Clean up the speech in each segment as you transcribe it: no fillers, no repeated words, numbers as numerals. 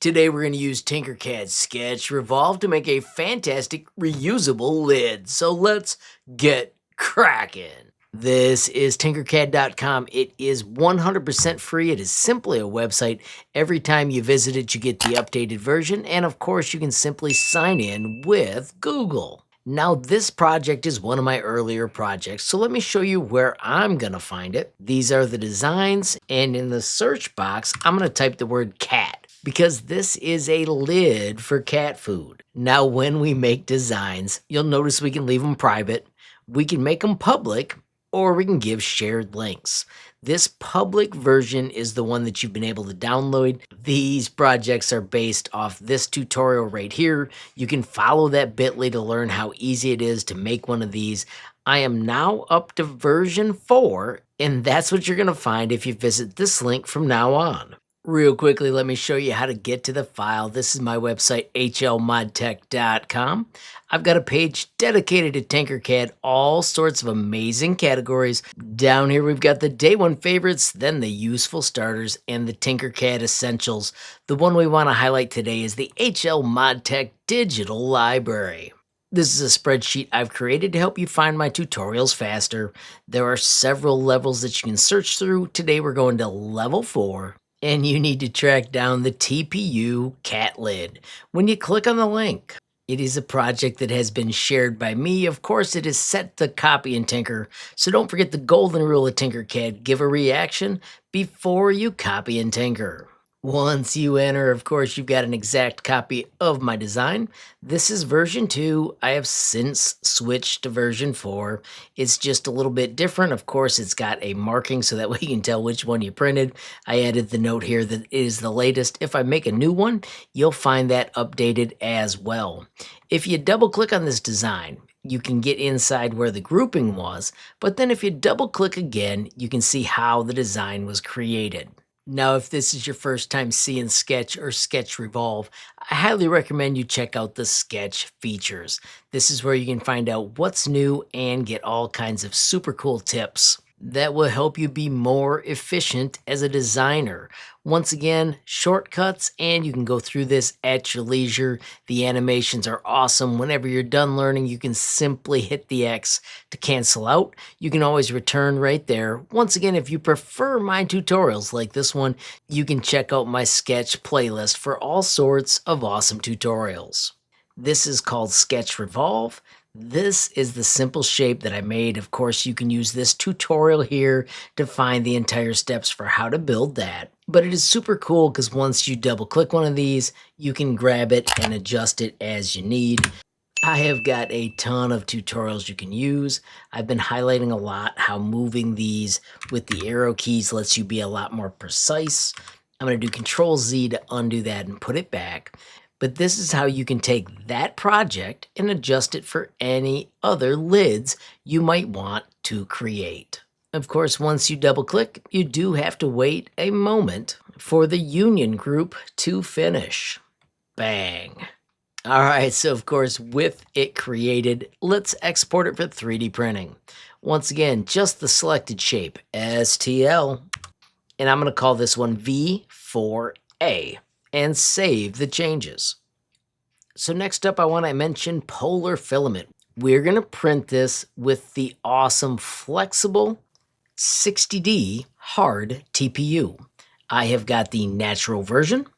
Today we're going to use Tinkercad Sketch Revolve to make a fantastic reusable lid. So let's get cracking. This is Tinkercad.com. It is 100% free. It is simply a website. Every time you visit it, you get the updated version. And of course, you can simply sign in with Google. Now, this project is one of my earlier projects, so let me show you where I'm going to find it. These are the designs, and in the search box, I'm going to type the word cat, because this is a lid for cat food. Now, when we make designs, you'll notice we can leave them private, we can make them public, or we can give shared links. This public version is the one that you've been able to download. These projects are based off this tutorial right here. You can follow that bit.ly to learn how easy it is to make one of these. I am now up to version 4, and that's what you're gonna find if you visit this link from now on. Real quickly, let me show you how to get to the file. This is my website, HLModTech.com. I've got a page dedicated to Tinkercad, all sorts of amazing categories. Down here, we've got the day one favorites, then the useful starters, and the Tinkercad essentials. The one we want to highlight today is the HLModTech Digital Library. This is a spreadsheet I've created to help you find my tutorials faster. There are several levels that you can search through. Today, we're going to level 4. And you need to track down the TPU cat lid. When you click on the link, it is a project that has been shared by me. Of course, it is set to copy and tinker, so don't forget the golden rule of Tinkercad: give a reaction before you copy and tinker. Once you enter, of course, you've got an exact copy of my design. This is version 2. I have since switched to version 4. It's just a little bit different. Of course, it's got a marking so that way you can tell which one you printed. I added the note here that it is the latest. If I make a new one, you'll find that updated as well. If you double click on this design, you can get inside where the grouping was, but then if you double click again, you can see how the design was created. Now, if this is your first time seeing Sketch or Sketch Revolve, I highly recommend you check out the Sketch features. This is where you can find out what's new and get all kinds of super cool tips that will help you be more efficient as a designer. Once again, shortcuts, and you can go through this at your leisure. The animations are awesome. Whenever you're done learning, you can simply hit the X to cancel out. You can always return right there. Once again, if you prefer my tutorials like this one, you can check out my Sketch playlist for all sorts of awesome tutorials. This is called Sketch Revolve. This is the simple shape that I made. Of course, you can use this tutorial here to find the entire steps for how to build that. But it is super cool because once you double click one of these, you can grab it and adjust it as you need. I have got a ton of tutorials you can use. I've been highlighting a lot how moving these with the arrow keys lets you be a lot more precise. I'm going to do Control Z to undo that and put it back. But this is how you can take that project and adjust it for any other lids you might want to create. Of course, once you double click, you do have to wait a moment for the union group to finish. Bang. All right, so of course, with it created, let's export it for 3D printing. Once again, just the selected shape, STL, and I'm going to call this one V4A. And save the changes. So next up, I want to mention polar filament. We're going to print this with the awesome flexible 60D hard TPU. I have got the natural version.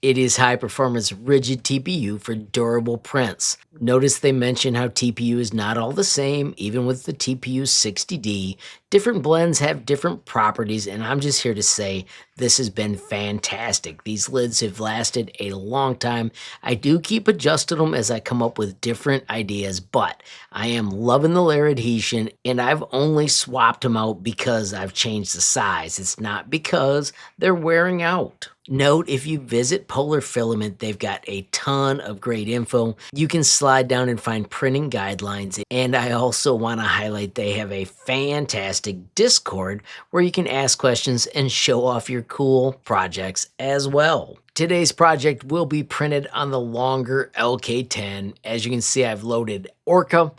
It is high performance rigid TPU for durable prints. Notice they mention how TPU is not all the same, even with the TPU 60D. Different blends have different properties, and I'm just here to say this has been fantastic. These lids have lasted a long time. I do keep adjusting them as I come up with different ideas, but I am loving the layer adhesion, and I've only swapped them out because I've changed the size. It's not because they're wearing out. Note, if you visit Polar Filament, they've got a ton of great info. You can slide down and find printing guidelines. And I also want to highlight they have a fantastic Discord where you can ask questions and show off your cool projects as well. Today's project will be printed on the Longer LK10. As you can see, I've loaded Orca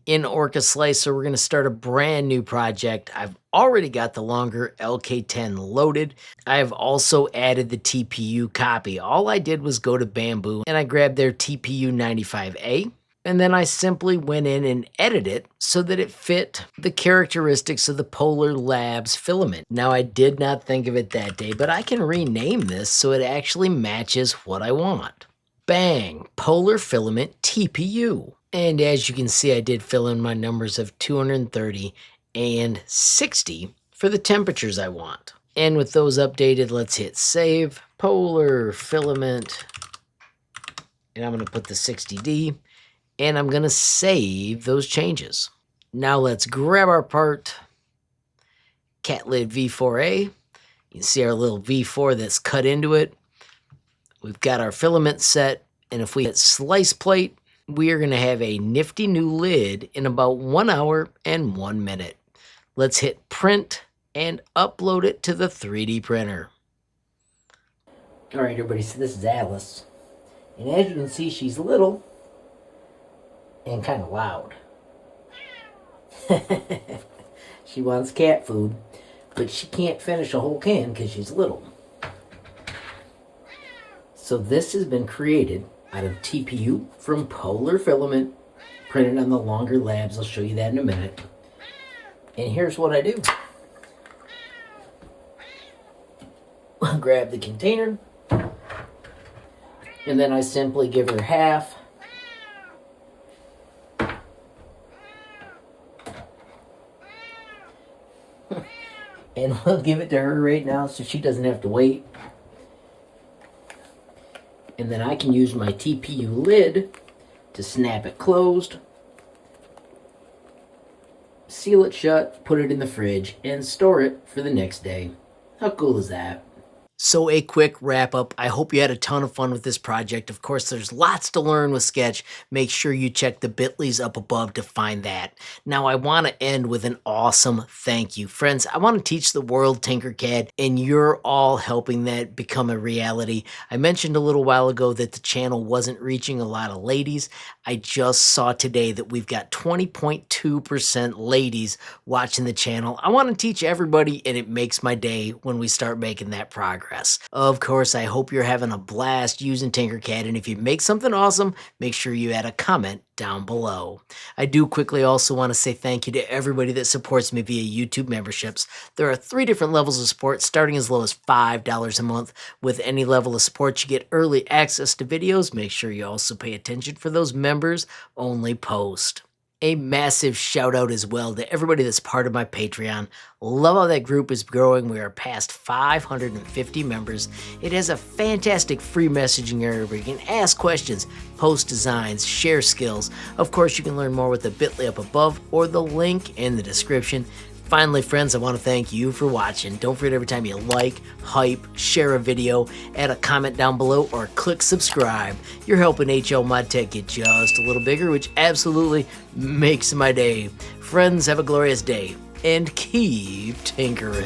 in Orca Slice, so we're going to start a brand new project. I've already got the Longer LK10 loaded. I've also added the TPU copy. All I did was go to Bamboo and I grabbed their TPU 95A. And then I simply went in and edited it so that it fit the characteristics of the Polar Labs filament. Now, I did not think of it that day, but I can rename this so it actually matches what I want. Bang! Polar Filament TPU. And as you can see, I did fill in my numbers of 230 and 60 for the temperatures I want. And with those updated, let's hit save. Polar Filament. And I'm going to put the 60D. And I'm going to save those changes. Now let's grab our part. Cat lid V4A. You can see our little V4 that's cut into it. We've got our filament set, and if we hit slice plate, we are going to have a nifty new lid in about 1 hour and 1 minute. Let's hit print and upload it to the 3D printer. All right, everybody, so this is Alice. And as you can see, she's little and kind of loud. She wants cat food, but she can't finish a whole can because she's little. So this has been created out of TPU from Polar Filament, printed on the Longer Labs. I'll show you that in a minute. And here's what I do. I'll grab the container, and then I simply give her half. And we'll give it to her right now so she doesn't have to wait. And then I can use my TPU lid to snap it closed, seal it shut, put it in the fridge, and store it for the next day. How cool is that? So a quick wrap up. I hope you had a ton of fun with this project. Of course, there's lots to learn with Sketch. Make sure you check the bit.lys up above to find that. Now, I want to end with an awesome thank you. Friends, I want to teach the world Tinkercad, and you're all helping that become a reality. I mentioned a little while ago that the channel wasn't reaching a lot of ladies. I just saw today that we've got 20.2% ladies watching the channel. I want to teach everybody, and it makes my day when we start making that progress. Of course, I hope you're having a blast using Tinkercad, and if you make something awesome, make sure you add a comment down below. I do quickly also want to say thank you to everybody that supports me via YouTube memberships. There are 3 different levels of support, starting as low as $5 a month. With any level of support, you get early access to videos. Make sure you also pay attention for those members-only posts. A massive shout out as well to everybody that's part of my Patreon. Love how that group is growing. We are past 550 members. It has a fantastic free messaging area where you can ask questions, post designs, share skills. Of course, you can learn more with the bit.ly up above or the link in the description. Finally, friends, I want to thank you for watching. Don't forget, every time you like, hype, share a video, add a comment down below, or click subscribe. You're helping HLModTech get just a little bigger, which absolutely makes my day. Friends, have a glorious day, and keep tinkering.